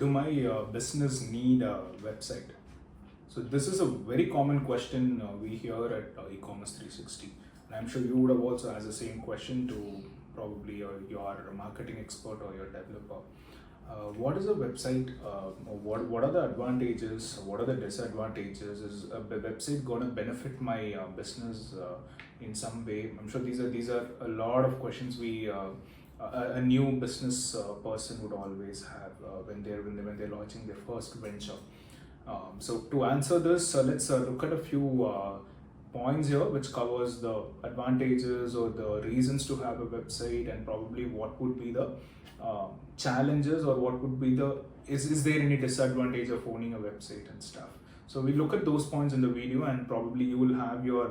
Do my business need a website? So this is a very common question we hear at Ekommerce360, and I'm sure you would have also asked the same question to probably your marketing expert or your developer. What is a website? What are the advantages? What are the disadvantages? Is a website going to benefit my business in some way? I'm sure these are a lot of questions a new business person would always have when they're launching their first venture. So to answer this, let's look at a few points here, which covers the advantages or the reasons to have a website, and probably what would be the challenges, or what would be is there any disadvantage of owning a website and stuff. So we look at those points in the video, and probably you will have your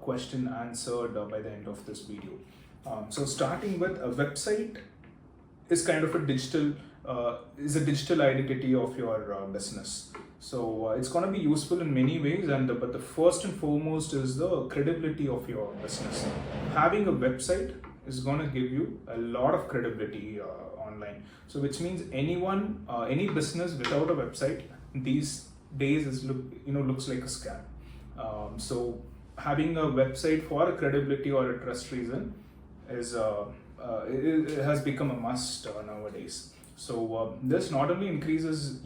question answered by the end of this video. So starting with, a website is kind of a digital identity of your business. So it's going to be useful in many ways, but the first and foremost is the credibility of your business. Having a website is going to give you a lot of credibility online. So which means any business without a website these days looks like a scam. So having a website for a credibility or a trust reason it has become a must nowadays. So this not only increases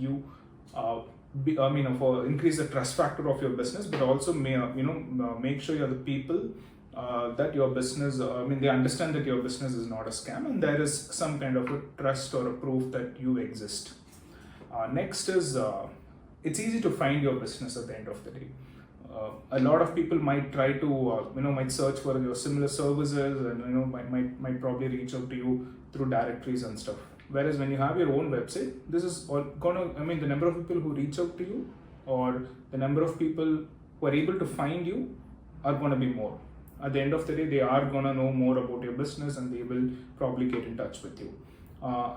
increase the trust factor of your business, but also make sure you're the people that your business, they understand that your business is not a scam, and there is some kind of a trust or a proof that you exist. Next is it's easy to find your business at the end of the day. A lot of people might try to might search for your similar services, and might probably reach out to you through directories and stuff. Whereas when you have your own website, this is the number of people who reach out to you, or the number of people who are able to find you, are going to be more. At the end of the day, they are going to know more about your business, and they will probably get in touch with you.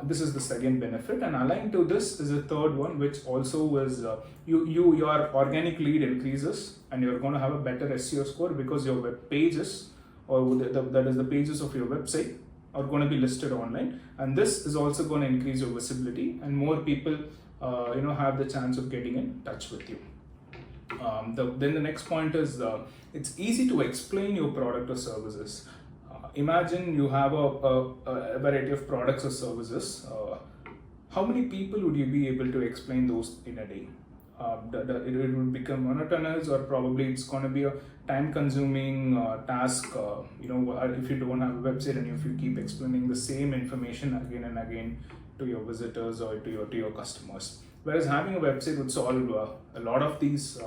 This is the second benefit, and aligned to this is a third one, which also is your organic lead increases, and you're going to have a better SEO score, because your web pages, or that is the pages of your website, are going to be listed online, and this is also going to increase your visibility, and more people have the chance of getting in touch with you. Then the next point is it's easy to explain your product or services. Imagine you have a variety of products or services. How many people would you be able to explain those in a day? It would become monotonous, or probably it's going to be a time-consuming task. If you don't have a website, and if you keep explaining the same information again and again to your visitors or to your customers. Whereas having a website would solve a lot of these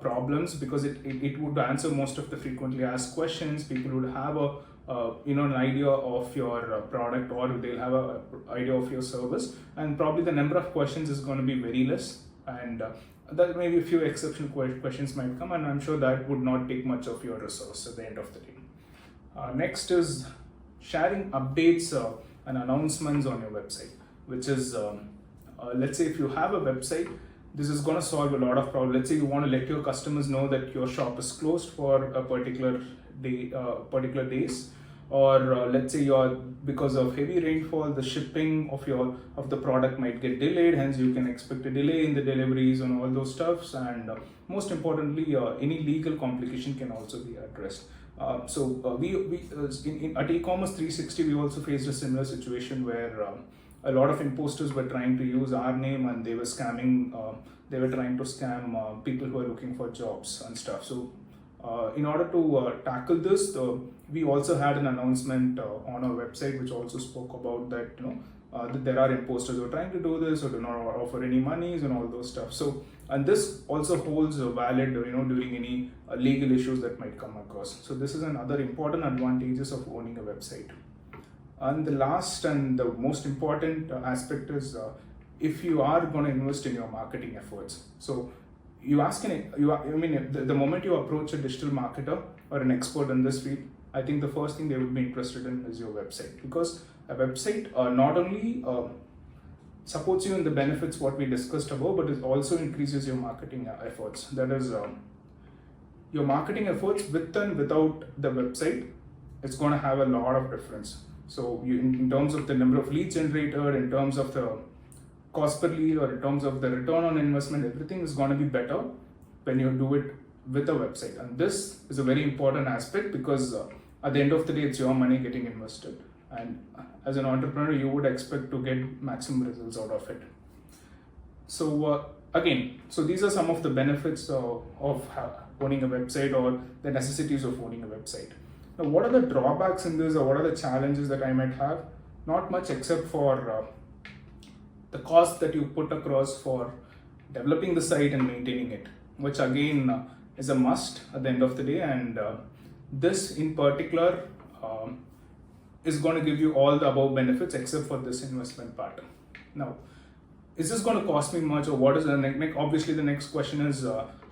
problems, because it would answer most of the frequently asked questions. People would have an idea of your product, or they'll have an idea of your service, and probably the number of questions is going to be very less, and that maybe a few exceptional questions might come, and I'm sure that would not take much of your resource at the end of the day. Next is sharing updates and announcements on your website, which is let's say if you have a website, this is going to solve a lot of problems. Let's say you want to let your customers know that your shop is closed for a particular days, or let's say because of heavy rainfall, the shipping of the product might get delayed. Hence, you can expect a delay in the deliveries and all those stuffs. And most importantly, any legal complication can also be addressed. We at Ekommerce360, we also faced a similar situation where a lot of imposters were trying to use our name, and they were scamming. They were trying to scam people who are looking for jobs and stuff. So, in order to tackle this, we also had an announcement on our website, which also spoke about that. That there are imposters who are trying to do this, or do not offer any monies and all those stuff. So, and this also holds valid, during any legal issues that might come across. So, this is another important advantages of owning a website. And the last and the most important aspect is if you are going to invest in your marketing efforts. So the moment you approach a digital marketer or an expert in this field, I think the first thing they would be interested in is your website, because a website not only supports you in the benefits what we discussed above, but it also increases your marketing efforts. That is, your marketing efforts with and without the website, it's going to have a lot of difference. So in terms of the number of leads generated, in terms of the cost per lead or in terms of the return on investment, everything is going to be better when you do it with a website. And this is a very important aspect because at the end of the day, it's your money getting invested. And as an entrepreneur, you would expect to get maximum results out of it. So again, so these are some of the benefits of owning a website or the necessities of owning a website. Now, what are the drawbacks in this, or what are the challenges that I might have? Not much, except for the cost that you put across for developing the site and maintaining it, which again is a must at the end of the day. And this in particular is going to give you all the above benefits except for this investment part. Now, is this going to cost me much, or what is the next? Obviously, the next question is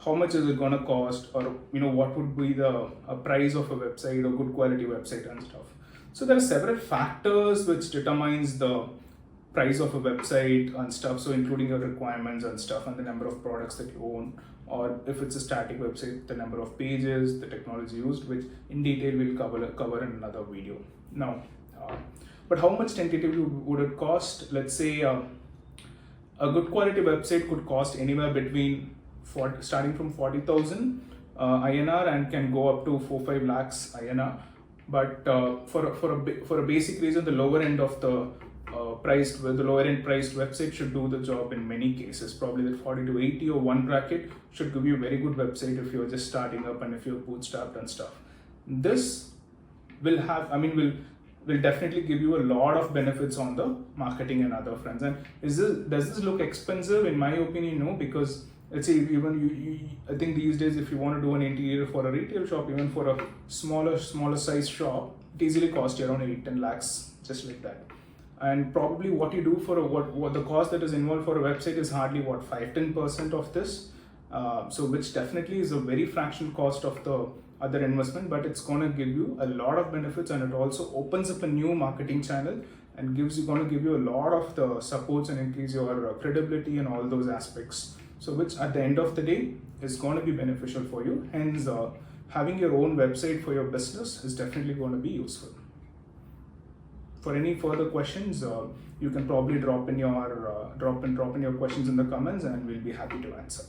how much is it going to cost, or what would be the price of a website or good quality website and stuff. So there are several factors which determines the price of a website and stuff. So including your requirements and stuff, and the number of products that you own, or if it's a static website, the number of pages, the technology used, which in detail we'll cover in another video. Now, but how much tentatively would it cost? Let's say a good quality website could cost anywhere between starting from 40,000 INR and can go up to 4-5 lakhs INR. But for a basic reason, the lower end of the lower end priced website should do the job in many cases. Probably that 40 to 80 or one bracket should give you a very good website if you're just starting up and if you're bootstrapped and stuff. This will definitely give you a lot of benefits on the marketing and other fronts. And does this look expensive? In my opinion, no, because let's say even I think these days if you want to do an interior for a retail shop, even for a smaller size shop, it easily costs you around 8-10 lakhs, just like that. And probably what you do for what the cost that is involved for a website is hardly 5-10% of this. So which definitely is a very fractional cost of the other investment, but it's going to give you a lot of benefits, and it also opens up a new marketing channel and going to give you a lot of the supports and increase your credibility and all those aspects. So which at the end of the day is going to be beneficial for you. Hence, having your own website for your business is definitely going to be useful. For any further questions, you can probably drop in your questions in the comments, and we'll be happy to answer.